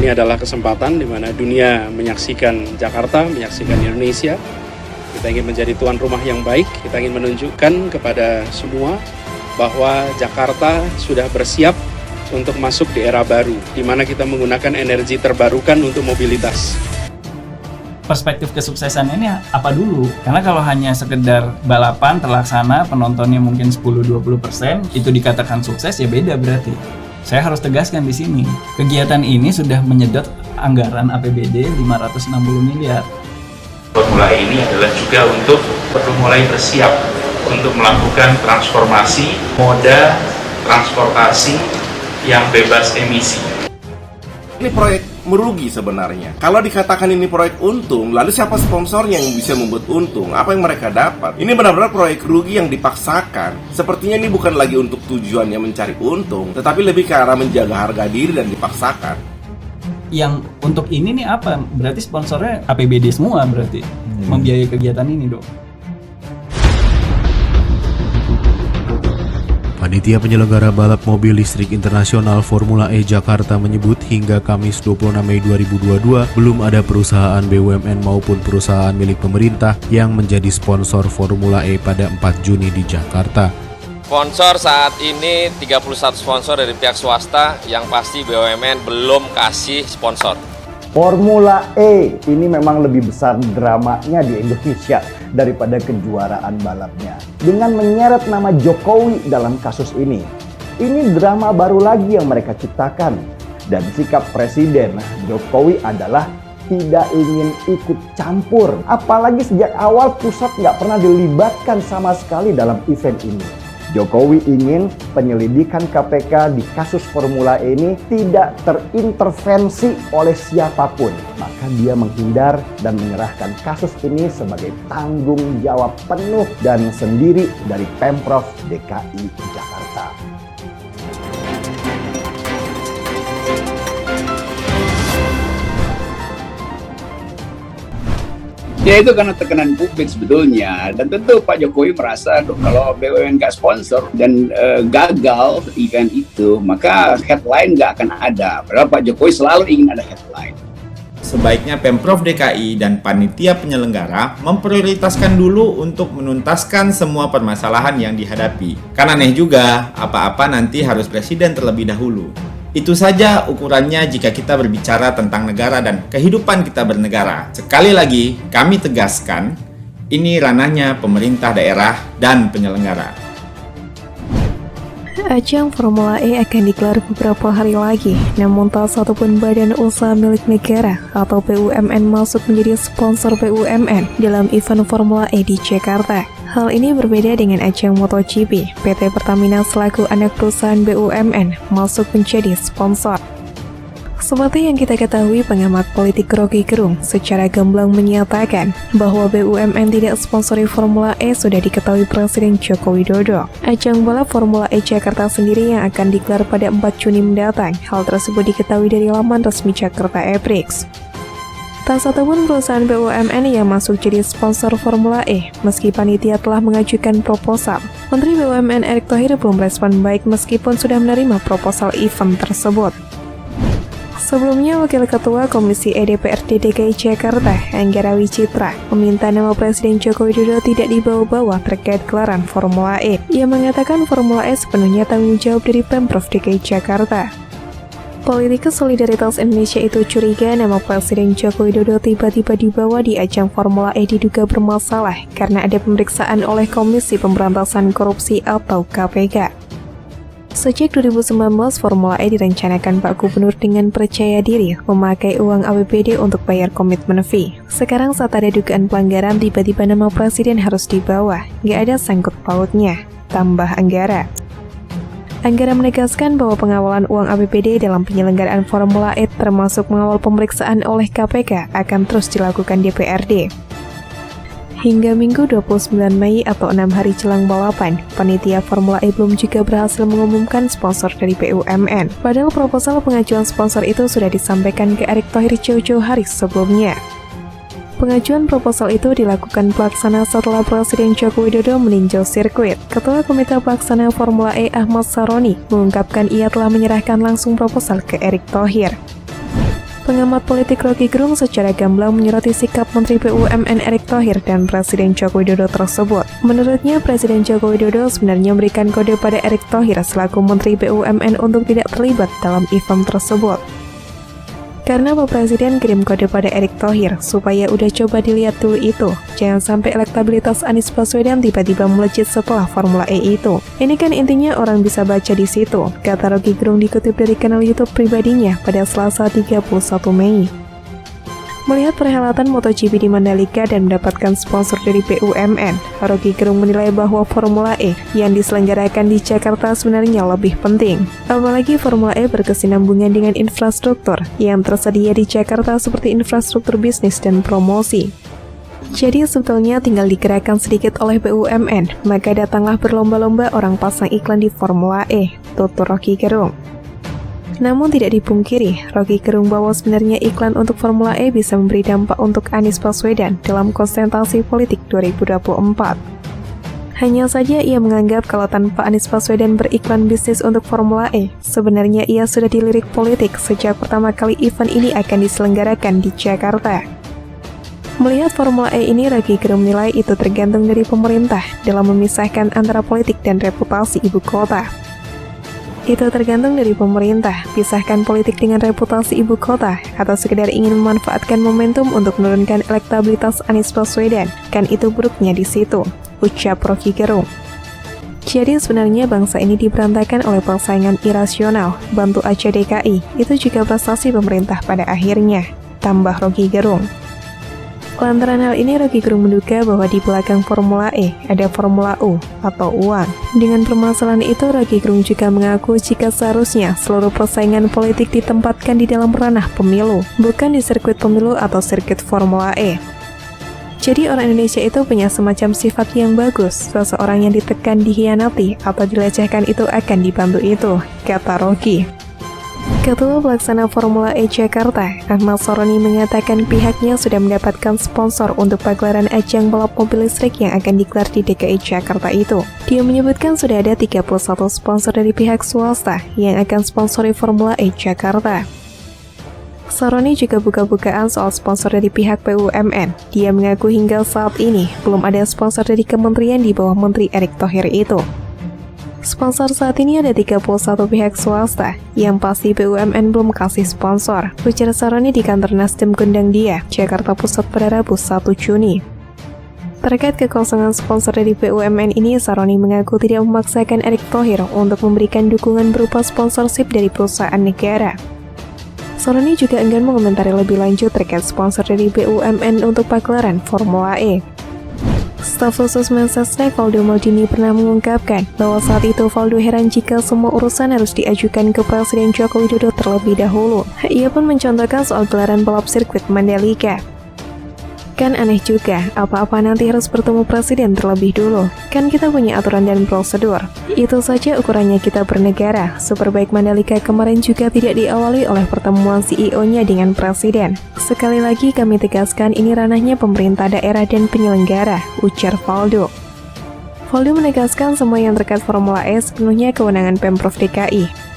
Ini adalah kesempatan di mana dunia menyaksikan Jakarta, menyaksikan Indonesia. Kita ingin menjadi tuan rumah yang baik, kita ingin menunjukkan kepada semua bahwa Jakarta sudah bersiap untuk masuk di era baru, di mana kita menggunakan energi terbarukan untuk mobilitas. Perspektif kesuksesan ini apa dulu? Karena kalau hanya sekedar balapan terlaksana, penontonnya mungkin 10-20%, itu dikatakan sukses, ya beda berarti. Saya harus tegaskan di sini, kegiatan ini sudah menyedot anggaran APBD 560 miliar. Formula E ini adalah juga untuk perlu mulai bersiap untuk melakukan transformasi moda transportasi yang bebas emisi. Ini proyek merugi sebenarnya. Kalau dikatakan ini proyek untung, lalu siapa sponsornya yang bisa membuat untung? Apa yang mereka dapat? Ini benar-benar proyek rugi yang dipaksakan. Sepertinya ini bukan lagi untuk tujuannya mencari untung, tetapi lebih ke arah menjaga harga diri dan dipaksakan. Yang untuk ini nih apa? Berarti sponsornya APBD semua berarti membiayai kegiatan ini, Dok. Panitia penyelenggara balap mobil listrik internasional Formula E Jakarta menyebut hingga Kamis 26 Mei 2022 belum ada perusahaan BUMN maupun perusahaan milik pemerintah yang menjadi sponsor Formula E pada 4 Juni di Jakarta. Sponsor saat ini 31 sponsor dari pihak swasta, yang pasti BUMN belum kasih sponsor. Formula E ini memang lebih besar dramanya di Indonesia daripada kejuaraan balapnya. Dengan menyeret nama Jokowi dalam kasus ini drama baru lagi yang mereka ciptakan. Dan sikap Presiden Jokowi adalah tidak ingin ikut campur. Apalagi sejak awal pusat nggak pernah dilibatkan sama sekali dalam event ini. Jokowi ingin penyelidikan KPK di kasus Formula E ini tidak terintervensi oleh siapapun. Maka dia menghindar dan menyerahkan kasus ini sebagai tanggung jawab penuh dan sendiri dari Pemprov DKI Jakarta. Ya itu karena tekanan publik sebetulnya, dan tentu Pak Jokowi merasa kalau BUMN nggak sponsor dan gagal event itu, maka headline nggak akan ada. Padahal Pak Jokowi selalu ingin ada headline. Sebaiknya Pemprov DKI dan panitia penyelenggara memprioritaskan dulu untuk menuntaskan semua permasalahan yang dihadapi. Karena aneh juga, apa-apa nanti harus presiden terlebih dahulu. Itu saja ukurannya jika kita berbicara tentang negara dan kehidupan kita bernegara. Sekali lagi, kami tegaskan, ini ranahnya pemerintah daerah dan penyelenggara. Ajang Formula E akan digelar beberapa hari lagi, namun tak satupun badan usaha milik negara atau BUMN masuk menjadi sponsor BUMN dalam event Formula E di Jakarta. Hal ini berbeda dengan ajang MotoGP. PT Pertamina selaku anak perusahaan BUMN masuk menjadi sponsor. Seperti yang kita ketahui, pengamat politik Rocky Gerung secara gamblang menyatakan bahwa BUMN tidak sponsori Formula E sudah diketahui Presiden Joko Widodo. Ajang balap Formula E Jakarta sendiri yang akan digelar pada 4 Juni mendatang. Hal tersebut diketahui dari laman resmi Jakarta E-Prix. Tak satupun perusahaan BUMN yang masuk jadi sponsor Formula E, meski panitia telah mengajukan proposal. Menteri BUMN Erick Thohir belum respon baik meskipun sudah menerima proposal event tersebut. Sebelumnya, Wakil Ketua Komisi DPRD DKI Jakarta, Anggara Wicitra, meminta nama Presiden Joko Widodo tidak dibawa-bawa terkait gelaran Formula E. Ia mengatakan Formula E sepenuhnya tanggung jawab dari Pemprov DKI Jakarta. Politikus Solidaritas Indonesia itu curiga nama Presiden Joko Widodo tiba-tiba dibawa di ajang Formula E diduga bermasalah karena ada pemeriksaan oleh Komisi Pemberantasan Korupsi atau KPK. Sejak 2019, Formula E direncanakan Pak Gubernur dengan percaya diri memakai uang APBD untuk bayar komitmen fee. Sekarang saat ada dugaan pelanggaran, tiba-tiba nama Presiden harus dibawa. Nggak ada sangkut pautnya, tambah Anggara. Anggara menegaskan bahwa pengawalan uang APBD dalam penyelenggaraan Formula E termasuk mengawal pemeriksaan oleh KPK akan terus dilakukan DPRD. Hingga Minggu 29 Mei atau 6 hari jelang balapan, panitia Formula E belum juga berhasil mengumumkan sponsor dari BUMN. Padahal proposal pengajuan sponsor itu sudah disampaikan ke Erick Thohir jauh-jauh hari sebelumnya. Pengajuan proposal itu dilakukan pelaksana setelah Presiden Joko Widodo meninjau sirkuit. Ketua Komite Pelaksana Formula E Ahmad Saroni mengungkapkan ia telah menyerahkan langsung proposal ke Erick Thohir. Pengamat politik Rocky Gerung secara gamblang menyoroti sikap Menteri BUMN Erick Thohir dan Presiden Joko Widodo tersebut. Menurutnya, Presiden Joko Widodo sebenarnya memberikan kode pada Erick Thohir selaku Menteri BUMN untuk tidak terlibat dalam event tersebut. Karena Pak Presiden kirim kode pada Erick Thohir supaya udah coba dilihat dulu itu. Jangan sampai elektabilitas Anies Baswedan tiba-tiba melejit setelah Formula E itu. Ini kan intinya orang bisa baca di situ, kata Rocky Gerung dikutip dari kanal YouTube pribadinya pada Selasa 31 Mei. Melihat perhelatan MotoGP di Mandalika dan mendapatkan sponsor dari BUMN, Rocky Gerung menilai bahwa Formula E yang diselenggarakan di Jakarta sebenarnya lebih penting. Apalagi Formula E berkesinambungan dengan infrastruktur yang tersedia di Jakarta seperti infrastruktur bisnis dan promosi. Jadi sebetulnya tinggal digerakkan sedikit oleh BUMN, maka datanglah berlomba-lomba orang pasang iklan di Formula E, tutur Rocky Gerung. Namun tidak dipungkiri, Rocky Gerung bahwa sebenarnya iklan untuk Formula E bisa memberi dampak untuk Anies Baswedan dalam konsentrasi politik 2024. Hanya saja ia menganggap kalau tanpa Anies Baswedan beriklan bisnis untuk Formula E, sebenarnya ia sudah dilirik politik sejak pertama kali event ini akan diselenggarakan di Jakarta. Melihat Formula E ini, Rocky Gerung menilai itu tergantung dari pemerintah dalam memisahkan antara politik dan reputasi ibu kota. Itu tergantung dari pemerintah, pisahkan politik dengan reputasi ibu kota, atau sekedar ingin memanfaatkan momentum untuk menurunkan elektabilitas Anies Baswedan, kan itu buruknya di situ, ucap Rocky Gerung. Jadi sebenarnya bangsa ini diberantakan oleh persaingan irasional, bantu aja DKI, itu juga prestasi pemerintah pada akhirnya, tambah Rocky Gerung. Lantaran hal ini, Rocky Gerung menduga bahwa di belakang Formula E ada Formula U atau uang. Dengan permasalahan itu, Rocky Gerung juga mengaku jika seharusnya seluruh persaingan politik ditempatkan di dalam ranah pemilu, bukan di sirkuit pemilu atau sirkuit Formula E. Jadi orang Indonesia itu punya semacam sifat yang bagus, seseorang yang ditekan, dikhianati, atau dilecehkan itu akan dibantu itu, kata Rocky. Ketua Pelaksana Formula E Jakarta, Ahmad Saroni mengatakan pihaknya sudah mendapatkan sponsor untuk pagelaran ajang balap mobil listrik yang akan digelar di DKI Jakarta itu. Dia menyebutkan sudah ada 31 sponsor dari pihak swasta yang akan sponsori Formula E Jakarta. Saroni juga buka-bukaan soal sponsor dari pihak BUMN. Dia mengaku hingga saat ini belum ada sponsor dari kementerian di bawah Menteri Erick Thohir itu. Sponsor saat ini ada 31 pihak swasta, yang pasti BUMN belum kasih sponsor, ujar Saroni di kantor Nasdem Gondang Dia, Jakarta Pusat pada Rabu 1 Juni. Terkait kekosongan sponsor dari BUMN ini, Saroni mengaku tidak memaksakan Erick Thohir untuk memberikan dukungan berupa sponsorship dari perusahaan negara. Saroni juga enggan mengomentari lebih lanjut terkait sponsor dari BUMN untuk pagelaran Formula E. Staf khusus Mensesnek Valdo Maldini pernah mengungkapkan bahwa saat itu Valdo heran jika semua urusan harus diajukan ke Presiden Joko Widodo terlebih dahulu. Ia pun mencontohkan soal gelaran balap sirkuit Mandalika. Kan aneh juga, apa-apa nanti harus bertemu Presiden terlebih dulu. Kan kita punya aturan dan prosedur. Itu saja ukurannya kita bernegara. Superbike Mandalika kemarin juga tidak diawali oleh pertemuan CEO-nya dengan Presiden. Sekali lagi kami tegaskan ini ranahnya pemerintah daerah dan penyelenggara, ujar Valdo. Valdo menegaskan semua yang terkait Formula E sepenuhnya kewenangan Pemprov DKI.